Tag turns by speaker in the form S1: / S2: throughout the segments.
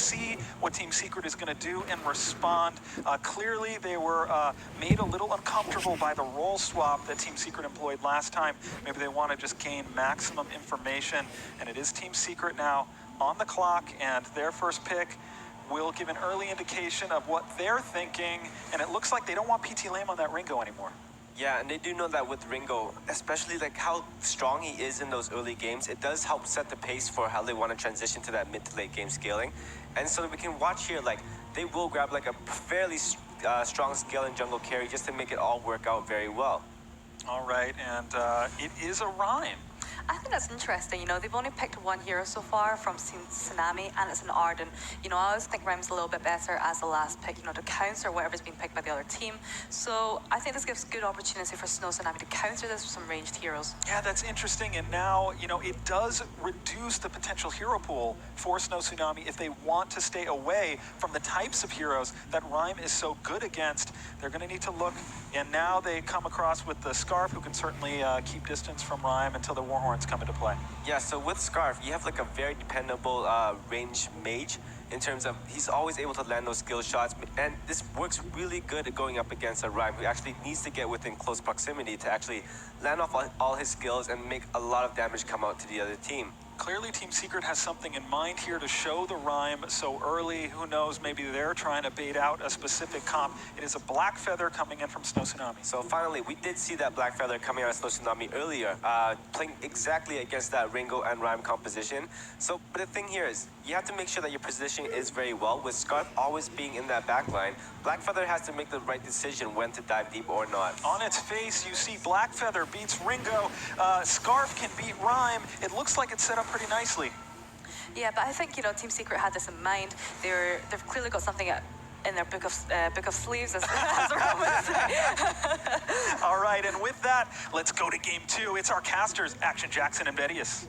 S1: see what TemSecret is going to do and respond. Clearly, they were made a little uncomfortable by the role swap that TemSecret employed last time. Maybe they want to just gain maximum information, and it is TemSecret now on the clock, and their first pick will give an early indication of what they're thinking, and it looks like they don't want PT Lamb on that Ringo anymore.
S2: Yeah, and they do know that with Ringo, especially like how strong he is in those early games, it does help set the pace for how they want to transition to that mid to late game scaling. And so we can watch here, like, they will grab like a fairly strong scaling jungle carry just to make it all work out very well.
S1: All right, and it is a Rhyme.
S3: I think that's interesting. You know, they've only picked one hero so far from Tsunami, and it's an Arden. You know, I always think Rhyme's a little bit better as the last pick, you know, to counter whatever's been picked by the other team. So I think this gives good opportunity for SnowTsunami to counter this with some ranged heroes.
S1: Yeah, that's interesting. And now, you know, it does reduce the potential hero pool for SnowTsunami if they want to stay away from the types of heroes that Rhyme is so good against. They're going to need to look, and now they come across with the Scarf, who can certainly keep distance from Rhyme until the Warhorns come into play.
S2: Yeah, so with Scarf, you have like a very dependable range mage in terms of he's always able to land those skill shots, and this works really good at going up against a Rhyme who actually needs to get within close proximity to actually land off all his skills and make a lot of damage come out to the other team.
S1: Clearly, TemSecret has something in mind here to show the Rhyme so early. Who knows, maybe they're trying to bait out a specific comp. It is a Black Feather coming in from SnowTsunami.
S2: So finally, we did see that Black Feather coming out of SnowTsunami earlier, playing exactly against that Ringo and Rhyme composition. So, but the thing here is, you have to make sure that your positioning is very well, with Scarf always being in that back line. Black Feather has to make the right decision when to dive deep or not.
S1: On its face, you see Black Feather beats Ringo. Scarf can beat Rhyme. It looks like it's set up pretty nicely.
S3: Yeah, but I think, you know, TemSecret had this in mind. They've clearly got something in their book of sleeves, as Roman say.
S1: All right, and with that, let's go to game two. It's our casters, Action Jackson and Bedius.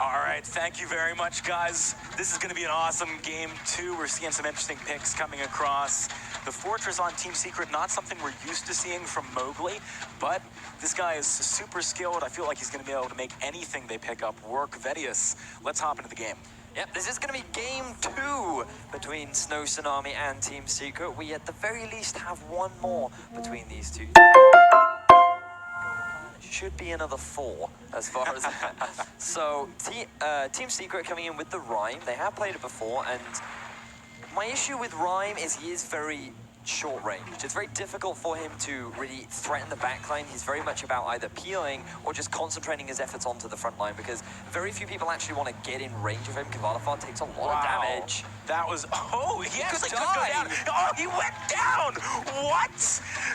S4: All right, thank you very much, guys. This is going to be an awesome game two. We're seeing some interesting picks coming across. The Fortress on TemSecret, not something we're used to seeing from Mowgli, but this guy is super skilled. I feel like he's going to be able to make anything they pick up work. Vedius, let's hop into the game.
S5: Yep, this is going to be game two between SnowTsunami and TemSecret. We at the very least have one more between these two. Should be another 4 as far as so TemSecret coming in with the Rhyme. They have played it before, and my issue with Rhyme is he is very short range. It's very difficult for him to really threaten the backline. He's very much about either peeling or just concentrating his efforts onto the front line, because very few people actually want to get in range of him. Kavalifar takes a lot of damage.
S4: That was, oh, he actually could go
S5: die.
S4: down. Oh, he went down. What?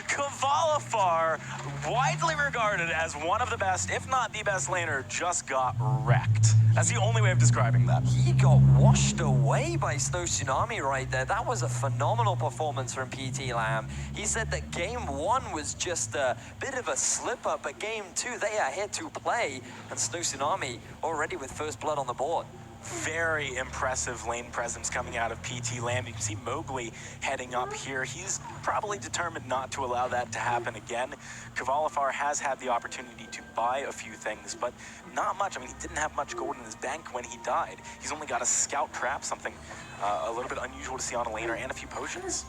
S4: Kavalifar, widely regarded as one of the best, if not the best laner, just got wrecked. That's the only way of describing that.
S5: He got washed away by SnowTsunami right there. That was a phenomenal performance from PT Lamb. He said that game one was just a bit of a slip up, but game two, they are here to play, and SnowTsunami already with first blood on the board.
S4: Very impressive lane presence coming out of PT Lamb. You can see Mowgli heading up here. He's probably determined not to allow that to happen again. Kavalifar has had the opportunity to buy a few things, but not much. I mean, he didn't have much gold in his bank when he died. He's only got a scout trap, something a little bit unusual to see on a laner, and a few potions.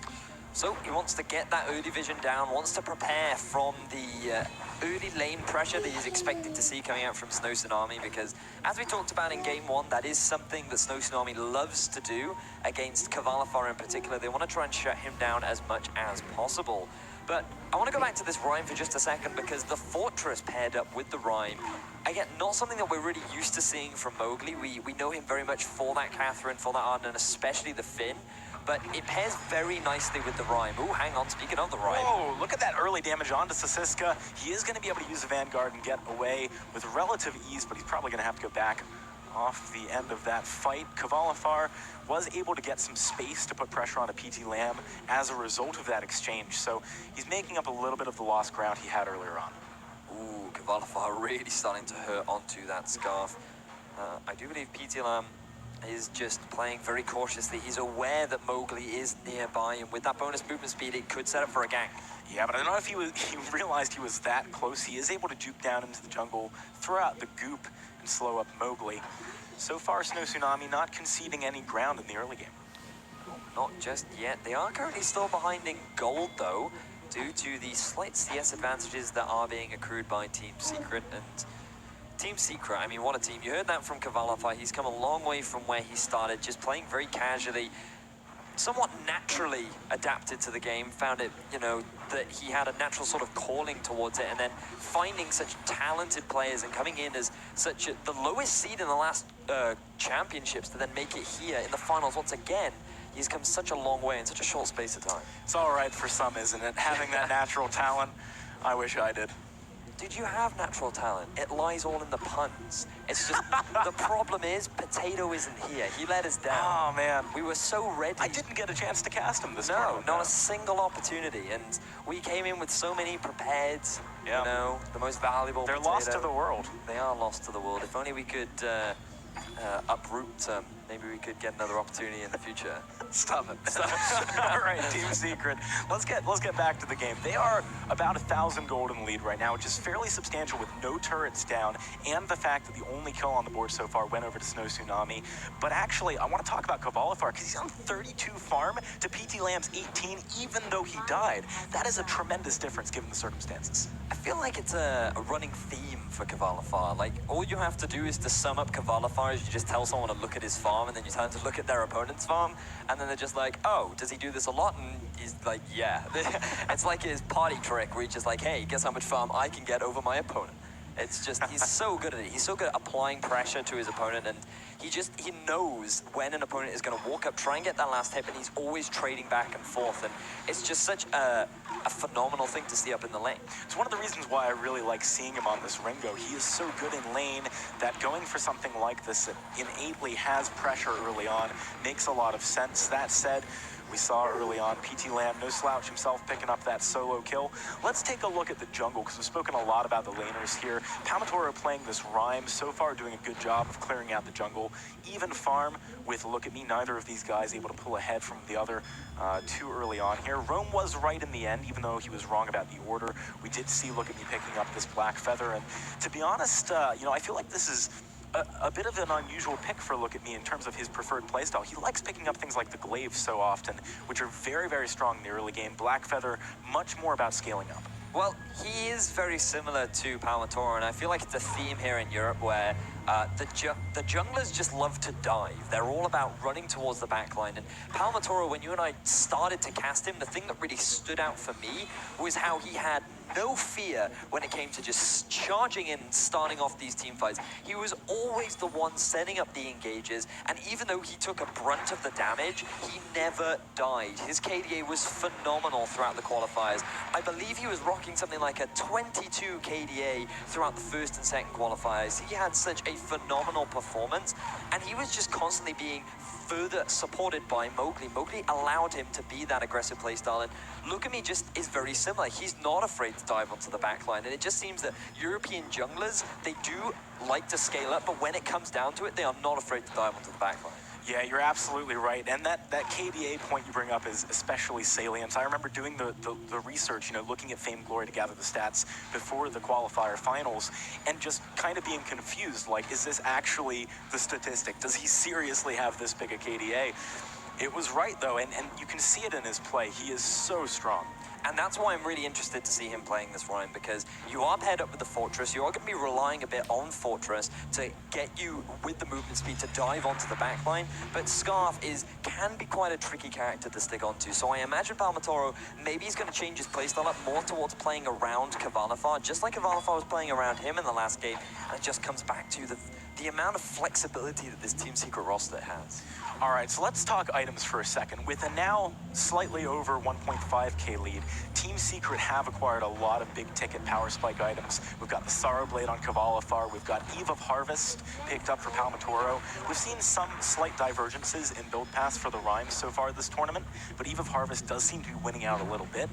S5: So he wants to get that early vision down, wants to prepare from the early lane pressure that he's expected to see coming out from SnowTsunami, because as we talked about in game one, that is something that SnowTsunami loves to do against Kavalifar in particular. They want to try and shut him down as much as possible. But I want to go back to this Rhyme for just a second, because the Fortress paired up with the Rhyme, again, not something that we're really used to seeing from Mowgli. We know him very much for that Catherine, for that Arden, and especially the Finn. But it pairs very nicely with the Rhyme. Ooh, hang on, speaking of the Rhyme.
S4: Whoa, look at that early damage onto Sasiska. He is going to be able to use the Vanguard and get away with relative ease, but he's probably going to have to go back off the end of that fight. Kavalifar was able to get some space to put pressure on a PT Lamb as a result of that exchange, so he's making up a little bit of the lost ground he had earlier on.
S5: Ooh, Kavalifar really starting to hurt onto that Scarf. I do believe PT Lamb is just playing very cautiously. He's aware that Mowgli is nearby, and with that bonus movement speed, it could set up for a gank.
S4: Yeah, but I don't know if he realized he was that close. He is able to juke down into the jungle, throw out the goop, and slow up Mowgli. So far, SnowTsunami not conceding any ground in the early game.
S5: Not just yet. They are currently still behind in gold, though, due to the slight CS advantages that are being accrued by TemSecret. And TemSecret, I mean, what a team. You heard that from Kavalify. He's come a long way from where he started, just playing very casually, somewhat naturally adapted to the game, found it, you know, that he had a natural sort of calling towards it, and then finding such talented players and coming in as such the lowest seed in the last championships to then make it here in the finals once again. He's come such a long way in such a short space of time.
S4: It's all right for some, isn't it? Having that natural talent, I wish I did.
S5: Did you have natural talent? It lies all in the puns. It's just, the problem is, Potato isn't here. He let us down.
S4: Oh, man.
S5: We were so ready.
S4: I didn't get a chance to cast him this
S5: No,
S4: tournament.
S5: not a single opportunity. And we came in with so many prepared,
S4: Yeah.
S5: you know, the most valuable
S4: They're
S5: Potato.
S4: lost to the world.
S5: They are lost to the world. If only we could uproot them. Maybe we could get another opportunity in the future.
S4: Stop it. All right, TemSecret. Let's get back to the game. They are about 1,000 gold in the lead right now, which is fairly substantial with no turrets down, and the fact that the only kill on the board so far went over to SnowTsunami. But actually, I want to talk about Kavalifar because he's on 32 farm to PT Lamb's 18, even though he died. That is a tremendous difference given the circumstances.
S5: I feel like it's a running theme for Kavalifar. Like, all you have to do is to sum up Kavalifar is you just tell someone to look at his farm, and then you tell them to look at their opponent's farm, and then they're just like, oh, does he do this a lot? And he's like, yeah. It's like his party trick where he's just like, hey, guess how much farm I can get over my opponent. It's just, he's so good at it. He's so good at applying pressure to his opponent, and he knows when an opponent is going to walk up, try and get that last hit, and he's always trading back and forth, and it's just such a phenomenal thing to see up in the lane.
S4: It's one of the reasons why I really like seeing him on this Ringo. He is so good in lane that going for something like this that innately has pressure early on makes a lot of sense. That said, we saw early on PT Lamb, no slouch himself, picking up that solo kill. Let's take a look at the jungle, because we've spoken a lot about the laners here. Palmatoro playing this Rhyme, so far doing a good job of clearing out the jungle. Even farm with Look At Me, neither of these guys able to pull ahead from the other too early on here. Rome was right in the end, even though he was wrong about the order. We did see Look At Me picking up this Black Feather, and to be honest, you know, I feel like this is a bit of an unusual pick for Look At Me in terms of his preferred playstyle. He likes picking up things like the Glaive so often, which are very, very strong in the early game. Black Feather, much more about scaling up.
S5: Well, he is very similar to Palmatoro, and I feel like it's a theme here in Europe where the junglers just love to dive. They're all about running towards the backline. And Palmatoro, when you and I started to cast him, the thing that really stood out for me was how he had no fear when it came to just charging in and starting off these team fights. He was always the one setting up the engages, and even though he took a brunt of the damage, he never died. His KDA was phenomenal throughout the qualifiers. I believe he was rocking something like a 22 KDA throughout the first and second qualifiers. He had such a phenomenal performance, and he was just constantly being further supported by Mowgli. Mowgli allowed him to be that aggressive playstyle, and Look At Me just is very similar. He's not afraid to dive onto the backline, and it just seems that European junglers, they do like to scale up, but when it comes down to it, they are not afraid to dive onto the backline.
S4: Yeah, you're absolutely right. And that KDA point you bring up is especially salient. I remember doing the research, you know, looking at Vainglory to gather the stats before the qualifier finals and just kind of being confused. Like, is this actually the statistic? Does he seriously have this big a KDA? It was right, though, and you can see it in his play. He is so strong.
S5: And that's why I'm really interested to see him playing this Rhyme, because you are paired up with the Fortress. You are going to be relying a bit on Fortress to get you with the movement speed to dive onto the backline. But Scarf can be quite a tricky character to stick onto. So I imagine Palmatoro, maybe he's going to change his playstyle up more towards playing around Kavalifar, just like Kavalifar was playing around him in the last game. And it just comes back to the amount of flexibility that this TemSecret roster has.
S4: All right, so let's talk items for a second. With a now slightly over 1.5k lead, TemSecret have acquired a lot of big-ticket power spike items. We've got the Sorrow Blade on Kavalifar. We've got Eve of Harvest picked up for Palmatoro. We've seen some slight divergences in build paths for the Rhymes so far this tournament, but Eve of Harvest does seem to be winning out a little bit.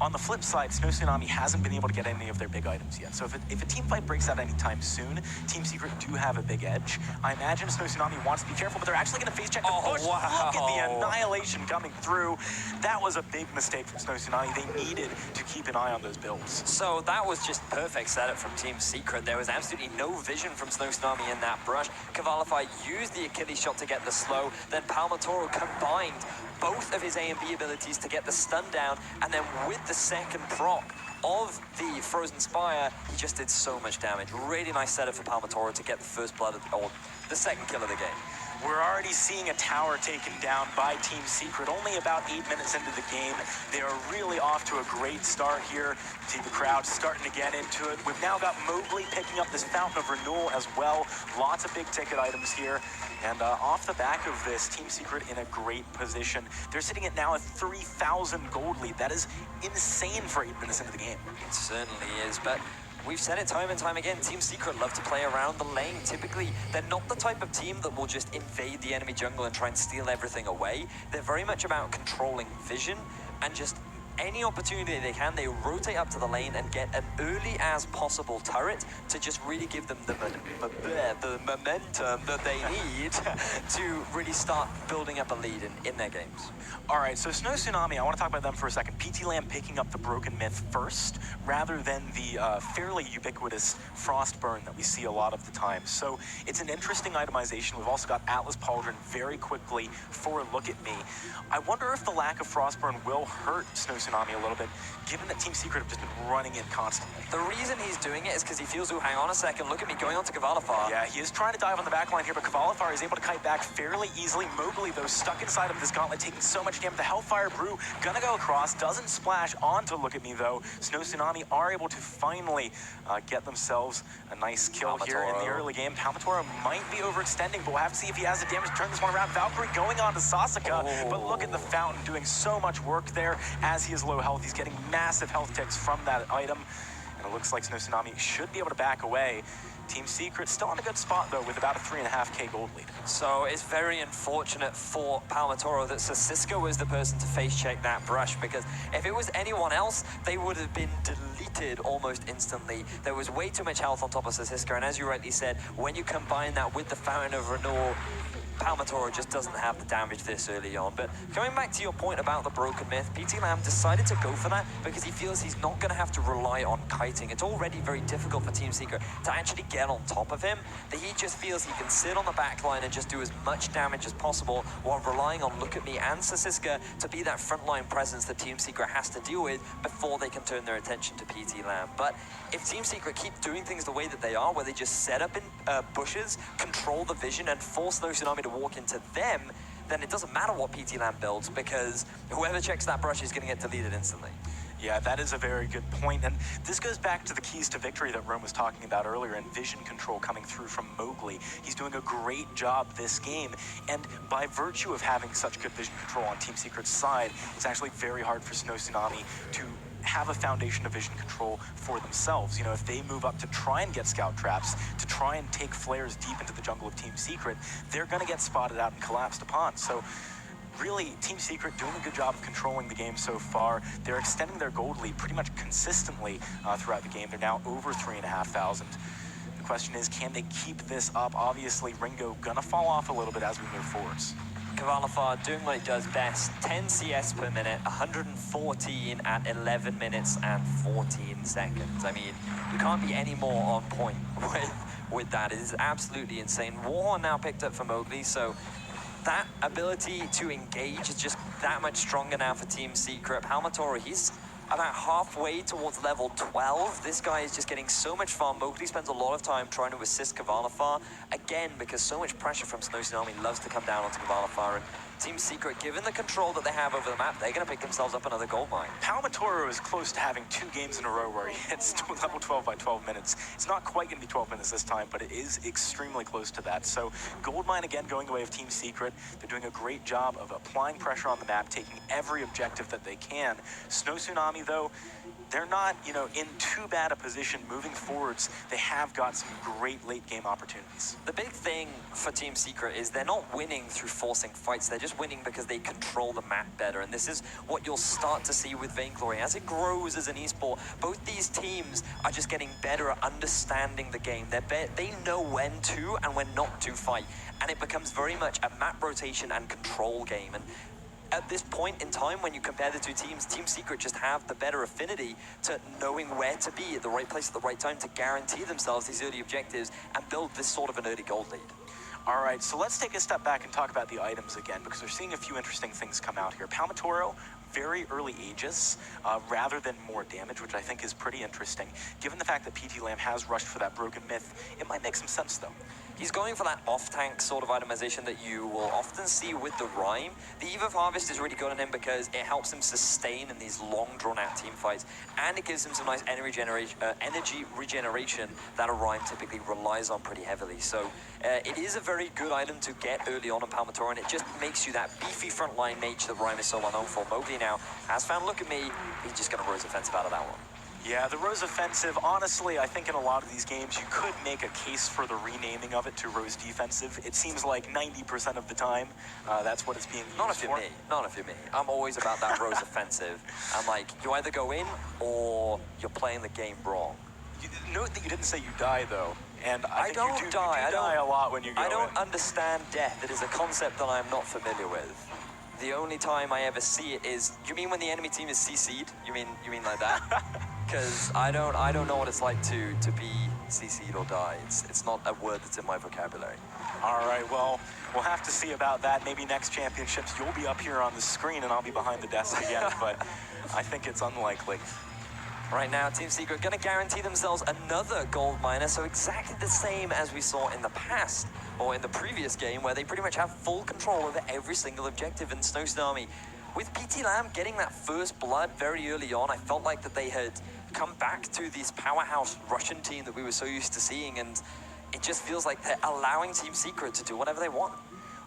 S4: On the flip side, SnowTsunami hasn't been able to get any of their big items yet. So if a team fight breaks out anytime soon, TemSecret do have a big edge. I imagine SnowTsunami wants to be careful, but they're actually going to face check the push.
S5: Wow.
S4: Look at the annihilation coming through. That was a big mistake from SnowTsunami. they needed to keep an eye on those builds.
S5: So that was just perfect setup from TemSecret. There was absolutely no vision from SnowTsunami in that brush. Cavalify used the Achilles shot to get the slow, then Palmatoro combined both of his A and B abilities to get the stun down, and then with the second proc of the Frozen Spire, he just did so much damage. Really nice setup for Palmatoro to get the first blood, or the second kill of the game.
S4: We're already seeing a tower taken down by TemSecret. Only about 8 minutes into the game. They are really off to a great start here. See the crowd starting to get into it. We've now got Mowgli picking up this Fountain of Renewal as well. Lots of big ticket items here. And off the back of this, TemSecret in a great position. They're sitting at now a 3,000 gold lead. That is insane for 8 minutes into the game.
S5: It certainly is, but we've said it time and time again, TemSecret love to play around the lane. Typically, they're not the type of team that will just invade the enemy jungle and try and steal everything away. They're very much about controlling vision and just any opportunity they can, they rotate up to the lane and get an early as possible turret to just really give them the momentum that they need to really start building up a lead in their games.
S4: All right, so SnowTsunami, I want to talk about them for a second. PT Lamb picking up the Broken Myth first, rather than the fairly ubiquitous Frostburn that we see a lot of the time. So it's an interesting itemization. We've also got Atlas Pauldron very quickly for Look At Me. I wonder if the lack of Frostburn will hurt SnowTsunami a little bit, given that TemSecret have just been running in constantly.
S5: The reason he's doing it is because he feels, oh, hang on a second, Look At Me going on to Cavalifar.
S4: Yeah, he is trying to dive on the back line here, but Cavalifar is able to kite back fairly easily. Mowgli, though, stuck inside of this gauntlet, taking so much damage. The Hellfire Brew gonna go across, doesn't splash onto Look At Me, though. SnowTsunami are able to finally get themselves a nice kill here in the early game. Palmatoro might be overextending, but we'll have to see if he has the damage to turn this one around. Valkyrie going on to Sasaka, but look at the Fountain doing so much work there. As he is low health, he's getting massive health ticks from that item, and it looks like SnowTsunami should be able to back away. TemSecret still in a good spot, though, with about a 3.5k gold lead.
S5: So it's very unfortunate for Palmatoro that Sasiska was the person to face check that brush, because if it was anyone else, they would have been deleted almost instantly. There was way too much health on top of Sasiska, and as you rightly said, when you combine that with the Fountain of Renewal, Palmatoro just doesn't have the damage this early on. But coming back to your point about the Broken Myth, PT Lamb decided to go for that because he feels he's not going to have to rely on kiting. It's already very difficult for TemSecret to actually get on top of him, that he just feels he can sit on the back line and just do as much damage as possible while relying on Look At Me and Sasiska to be that frontline presence that TemSecret has to deal with before they can turn their attention to PT Lamb. But if TemSecret keep doing things the way that they are, where they just set up in bushes, control the vision, and force SnowTsunami to walk into them, then it doesn't matter what PT Lamb builds, because whoever checks that brush is going to get deleted instantly.
S4: Yeah, that is a very good point, and this goes back to the keys to victory that Rome was talking about earlier, and vision control coming through from Mowgli. He's doing a great job this game, and by virtue of having such good vision control on TemSecret's side, it's actually very hard for SnowTsunami to have a foundation of vision control for themselves. You know, if they move up to try and get scout traps, to try and take flares deep into the jungle of TemSecret, they're going to get spotted out and collapsed upon. So really, TemSecret doing a good job of controlling the game so far. They're extending their gold lead pretty much consistently throughout the game. They're now over 3,500. The question is, can they keep this up? Obviously, Ringo gonna fall off a little bit as we move forwards.
S5: Cavalifar doing what he does best, 10 CS per minute, 114 at 11 minutes and 14 seconds. I mean, you can't be any more on point with that. It is absolutely insane. Warhorn now picked up for Mowgli, so that ability to engage is just that much stronger now for TemSecret. Palmatoro, he's about halfway towards level 12. This guy is just getting so much farm. Mowgli spends a lot of time trying to assist Cavalifar, again, because so much pressure from SnowTsunami loves to come down onto Cavalifar, and TemSecret, given the control that they have over the map, they're going to pick themselves up another gold mine.
S4: Palmatoro is close to having 2 games in a row where he hits level 12 by 12 minutes. It's not quite going to be 12 minutes this time, but it is extremely close to that. So gold mine again going the way of TemSecret. They're doing a great job of applying pressure on the map, taking every objective that they can. SnowTsunami, though, they're not, you know, in too bad a position moving forwards. They have got some great late game opportunities.
S5: The big thing for TemSecret is they're not winning through forcing fights. They're just winning because they control the map better. And this is what you'll start to see with Vainglory. As it grows as an esport, both these teams are just getting better at understanding the game. They know when to and when not to fight. And it becomes very much a map rotation and control game. And at this point in time, when you compare the two teams, TemSecret just have the better affinity to knowing where to be at the right place at the right time to guarantee themselves these early objectives and build this sort of an early gold lead.
S4: All right, so let's take a step back and talk about the items again, because we're seeing a few interesting things come out here. Palmatoro, very early Aegis, rather than more damage, which I think is pretty interesting. Given the fact that PT Lamb has rushed for that Broken Myth, it might make some sense, though.
S5: He's going for that off-tank sort of itemization that you will often see with the Rhyme. The Eve of Harvest is really good on him because it helps him sustain in these long, drawn-out team fights, and it gives him some nice energy regeneration that a Rhyme typically relies on pretty heavily. So it is a very good item to get early on in Palmatoro, and it just makes you that beefy frontline mage that Rhyme is so well known for. Mowgli now has found, look at me, he's just going to Rose Offensive out of that one.
S4: Yeah, the Rose Offensive, honestly, I think in a lot of these games, you could make a case for the renaming of it to Rose Defensive. It seems like 90% of the time, that's what it's being used
S5: Not if you're
S4: for.
S5: me, not if you're me. I'm always about that Rose Offensive. I'm like, you either go in or you're playing the game wrong.
S4: Note that you didn't say you die, though. And I think
S5: don't
S4: you do
S5: die.
S4: die a lot when you go
S5: I don't
S4: in.
S5: understand death. It is a concept that I'm not familiar with. The only time I ever see it is, you mean when the enemy team is CC'd? You mean like that? Because I don't know what it's like to be CC'd or die. It's not a word that's in my vocabulary.
S4: All right, well, we'll have to see about that. Maybe next championships, you'll be up here on the screen and I'll be behind the desk again, but I think it's unlikely.
S5: Right now, TemSecret going to guarantee themselves another gold miner, so exactly the same as we saw in the past, or in the previous game, where they pretty much have full control over every single objective in SnowTsunami. With PT Lamb getting that first blood very early on, I felt like that they had come back to this powerhouse Russian team that we were so used to seeing, and it just feels like they're allowing TemSecret to do whatever they want.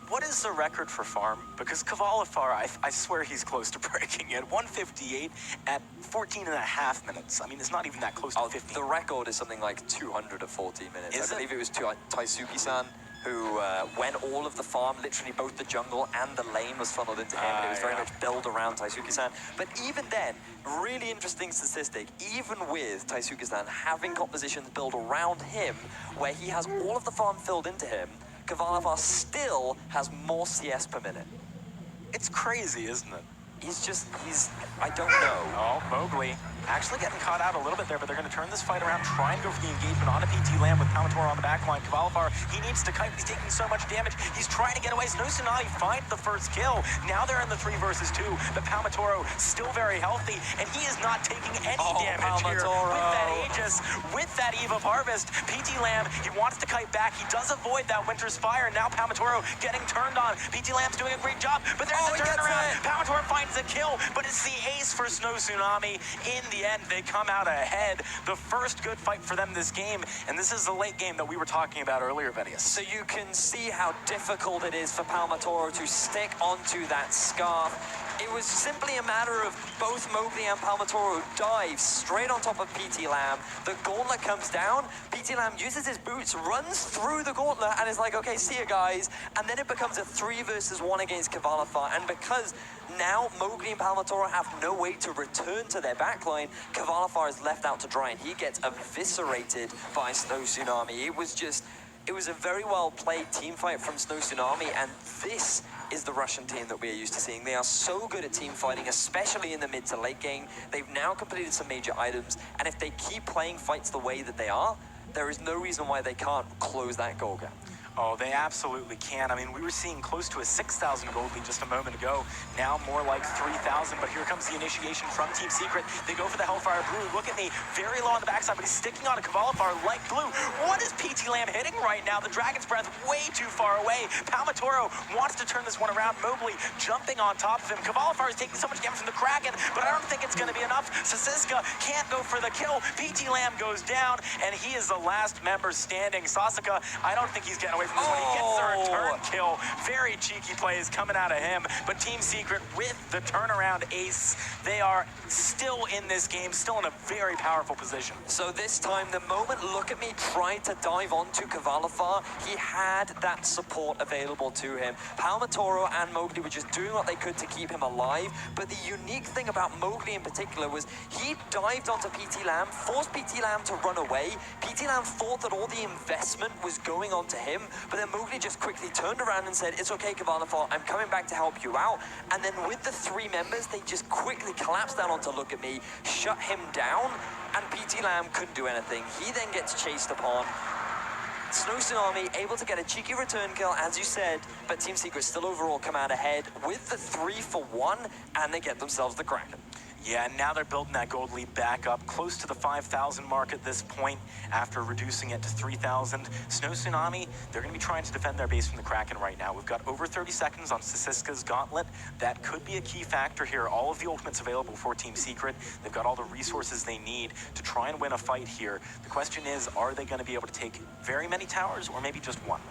S4: What is the record for farm? Because Kavalifar, I swear he's close to breaking it. 158 at 14 and a half minutes. I mean, it's not even that close to 50.
S5: The record is something like 214 minutes.
S4: Is
S5: I believe it was Taisuki-san who, when all of the farm, literally both the jungle and the lane was funneled into him, and it was very much built around Taisuki-san. But even then, really interesting statistic, even with Taisuki-san having compositions built around him, where he has all of the farm filled into him, Kavalifar still has more CS per minute.
S4: It's crazy, isn't it?
S5: I don't know.
S4: Oh, Mowgli actually getting caught out a little bit there, but they're going to turn this fight around, try and go for the engagement on a PT Lamb with Palmatoro on the back line. Kavalifar, he needs to kite, he's taking so much damage. He's trying to get away. SnowTsunami finds the first kill. Now they're in the 3 versus 2, but Palmatoro still very healthy, and he is not taking any damage here with that Aegis, with that Eve of Harvest. PT Lamb, he wants to kite back. He does avoid that Winter's Fire. Now Palmatoro getting turned on. PT Lamb's doing a great job, but there's the turnaround. Palmatoro finds a kill, but it's the ace for SnowTsunami. In the end, they come out ahead. The first good fight for them this game, and this is the late game that we were talking about earlier, Venius.
S5: So you can see how difficult it is for Palmatoro to stick onto that scarf. It was simply a matter of both Mowgli and Palmatoro dive straight on top of PT Lamb. The gauntlet comes down. PT Lamb uses his boots, runs through the gauntlet, and is like, okay, see you guys. And then it becomes a 3 versus 1 against Kavalifar. And because now Mowgli and Palmatoro have no way to return to their backline, Kavalifar is left out to dry, and he gets eviscerated by SnowTsunami. It was a very well played team fight from SnowTsunami, and this is the Russian team that we are used to seeing. They are so good at team fighting, especially in the mid to late game. They've now completed some major items, and if they keep playing fights the way that they are, there is no reason why they can't close that goal gap.
S4: Oh, they absolutely can. I mean, we were seeing close to a 6,000 gold lead just a moment ago. Now more like 3,000, but here comes the initiation from TemSecret. They go for the Hellfire Brew. Look at me, very low on the backside, but he's sticking on a Kavalifar like glue. What is PT Lamb hitting right now? The Dragon's Breath way too far away. Palmatoro wants to turn this one around. Mowgli jumping on top of him. Kavalifar is taking so much damage from the Kraken, but I don't think it's going to be enough. Sasiska can't go for the kill. PT Lamb goes down, and he is the last member standing. Sasika, I don't think he's getting away from this one. He gets the return kill. Very cheeky plays coming out of him, but TemSecret with the turnaround ace. They are still in this game, still in a very powerful position.
S5: So this time, the moment Look At Me tried to dive onto Kavalifar, he had that support available to him. Palmatoro and Mowgli were just doing what they could to keep him alive, but the unique thing about Mowgli in particular was he dived onto PT Lamb, forced PT Lamb to run away. PT Lamb thought that all the investment was going onto him, but then Mowgli just quickly turned around and said, it's okay, Kavalifar, I'm coming back to help you out. And then with the 3 members, they just quickly collapsed down onto Look At Me, shut him down, and PT Lamb couldn't do anything. He then gets chased upon. SnowTsunami able to get a cheeky return kill, as you said, but Team Secret still overall come out ahead with the 3-for-1, and they get themselves the Kraken.
S4: Yeah, and now they're building that gold lead back up close to the 5,000 mark at this point after reducing it to 3,000. SnowTsunami, they're going to be trying to defend their base from the Kraken right now. We've got over 30 seconds on Sisiska's Gauntlet. That could be a key factor here. All of the ultimates available for Team Secret. They've got all the resources they need to try and win a fight here. The question is, are they going to be able to take very many towers or maybe just one?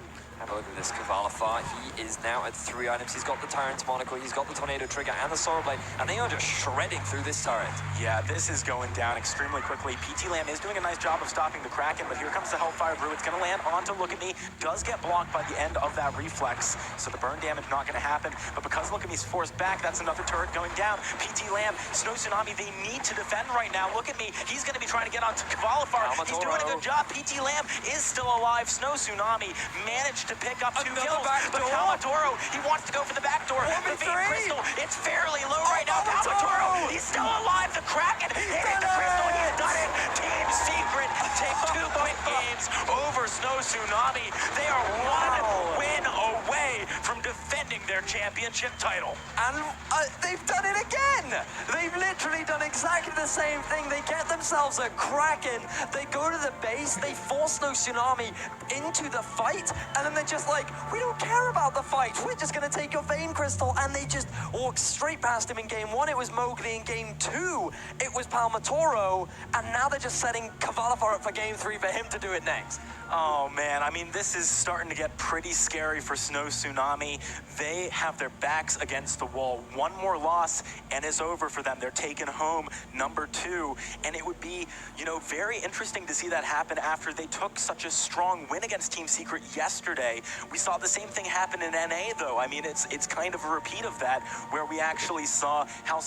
S5: Have a look at this Kavalifar. He is now at 3 items. He's got the Tyrant's Monocle, he's got the Tornado Trigger, and the Sorrow Blade, and they are just shredding through this turret.
S4: Yeah, this is going down extremely quickly. PT Lamb is doing a nice job of stopping the Kraken, but here comes the Hellfire Brew. It's going to land onto Look At Me. Does get blocked by the end of that reflex, so the burn damage not going to happen. But because Look At Me's forced back, that's another turret going down. PT Lamb, SnowTsunami, they need to defend right now. Look At Me, he's going to be trying to get onto Kavalifar. He's doing a good job. PT Lamb is still alive. SnowTsunami managed to pick up 2 kills. But Palmatoro, he wants to go for the back door. The Vein Crystal, it's fairly low right now. Palmatoro, he's still alive. The Kraken hitting the crystal. He has done it. Team Secret take 2-point games over SnowTsunami. They are 1 win away from defending their championship title.
S5: And they've done it again! They've literally done exactly the same thing. They get themselves a Kraken, they go to the base, they force SnowTsunami into the fight, and then they're just like, we don't care about the fight, we're just gonna take your Vein Crystal, and they just walk straight past him in game 1. It was Mowgli. In game 2, it was Palmatoro, and now they're just setting Kavalifar up for game 3 for him to do it next.
S4: Oh man, I mean, this is starting to get pretty scary for SnowTsunami. They have their backs against the wall. 1 more loss and it's over for them. They're taking home number 2. And it would be, you know, very interesting to see that happen after they took such a strong win against Team Secret yesterday. We saw the same thing happen in NA though. I mean, it's kind of a repeat of that where we actually saw how